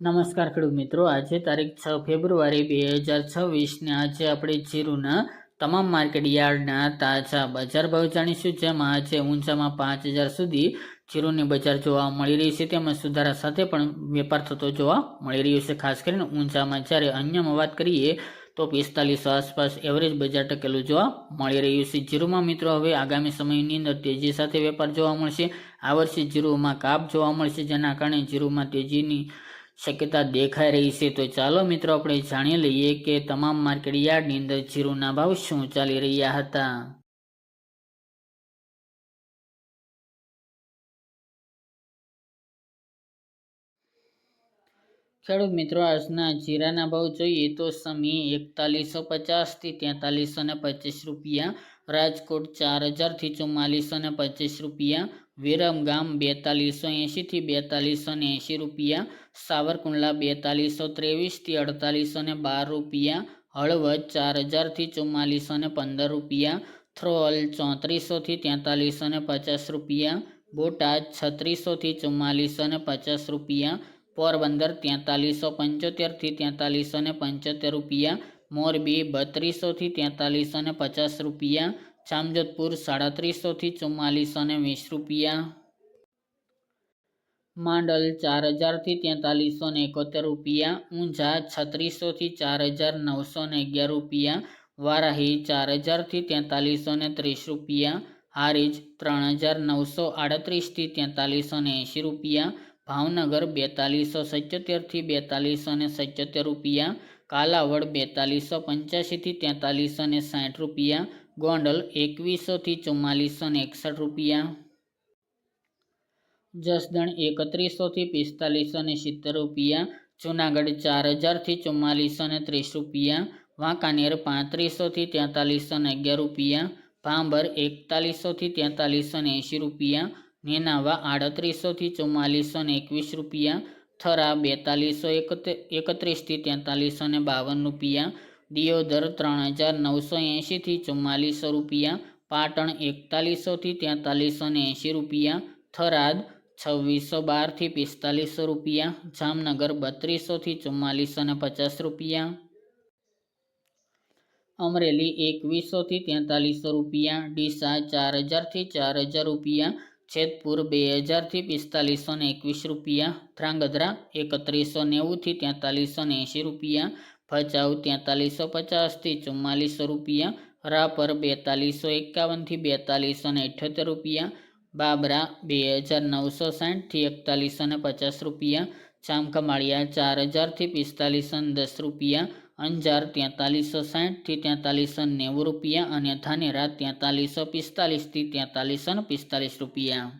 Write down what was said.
નમસ્કાર ખેડૂત મિત્રો, આજે તારીખ 6 ફેબ્રુઆરી 2026 ને આજે આપણે જીરુના તમામ માર્કેટ યાર્ડના તાજા બજાર ભાવ જાણીશું, જેમાં આજે ઊંચામાં 5,000 સુધી જીરુની બજાર જોવા મળી રહી છે, તેમજ સુધારા સાથે પણ વેપાર થતો જોવા મળી રહ્યો છે. ખાસ કરીને ઊંચામાં જ્યારે અન્યમાં વાત કરીએ તો 4500 આસપાસ એવરેજ બજાર ટકેલું જોવા મળી રહ્યું છે. જીરુમાં મિત્રો હવે આગામી સમયની અંદર તેજી સાથે વેપાર જોવા મળશે. આ વર્ષે જીરુમાં કાપ જોવા મળશે, જેના કારણે જીરુમાં તેજીની શક્યતા દેખાઈ રહી છે. તો ચાલો મિત્રો આપણે જાણી લઈએ કે તમામ માર્કેટ યાર્ડની અંદર જીરુના ભાવ શું ચાલી રહ્યા હતા. ખેડૂત મિત્રો, આજના જીરાના ભાવ જોઈએ તો સમી 4150 થી 4325 રૂપિયા, રાજકોટ 4000 થી 4425 રૂપિયા, વિરમગામ 4280 થી 4280 રૂપિયા, સાવરકુંડલા 4223 થી 4812 રૂપિયા, હળવદ 4000 થી 4415 રૂપિયા, થ્રોલ 3400 થી 4350 રૂપિયા, બોટાદ 3600 થી 4450 રૂપિયા, પોરબંદર 4375 થી 4375 રૂપિયા, મોરબી 3200 થી 4350 રૂપિયા, જામજોધપુર 3700 થી 4420 રૂપિયા, માંડલ 4000 થી 4371 રૂપિયા, ઊંઝા 3600 થી 4911 રૂપિયા, વારાહી 4000 થી 4330 રૂપિયા, હારીજ 3938 થી 4380 રૂપિયા, ભાવનગર 4277 થી 4277 રૂપિયા, કાલાવડ 4285 થી 4360 રૂપિયા, ગોંડલ 2100 થી 4461 રૂપિયા, જસદણ 3100 થી 4570 રૂપિયા, જુનાગઢ 4000 થી 4430 રૂપિયા, વાંકાનેર 3500 થી 4311 રૂપિયા, ભાંબર 4100 થી 4380 રૂપિયા, નેનાવા 3800 થી 4421 રૂપિયા, થરા 4231 થી 4352 રૂપિયા, દિયોદર 3980 થી 4400 રૂપિયા, પાટણ 4100 થી 4380 રૂપિયા, થરાદ 2612 થી 4500 રૂપિયા, જામનગર 3200 થી 4450 રૂપિયા, અમરેલી 2100 થી 4300 રૂપિયા, ડીસા 4000 થી 4000 રૂપિયા, જેતપુર 2000 થી 4521 રૂપિયા, ધ્રાંગધ્રા 3190 થી 4380 રૂપિયા, ભચાઉ 4350 થી 4400 રૂપિયા, રાપર 4251 થી 4278 રૂપિયા, બાબરા 2960 થી 4150 રૂપિયા, જામખંભાળિયા 4000 થી 4510 રૂપિયા, અંજાર 4360 થી 4390 રૂપિયા અને ધાનેરા 4345 થી 4345 રૂપિયા.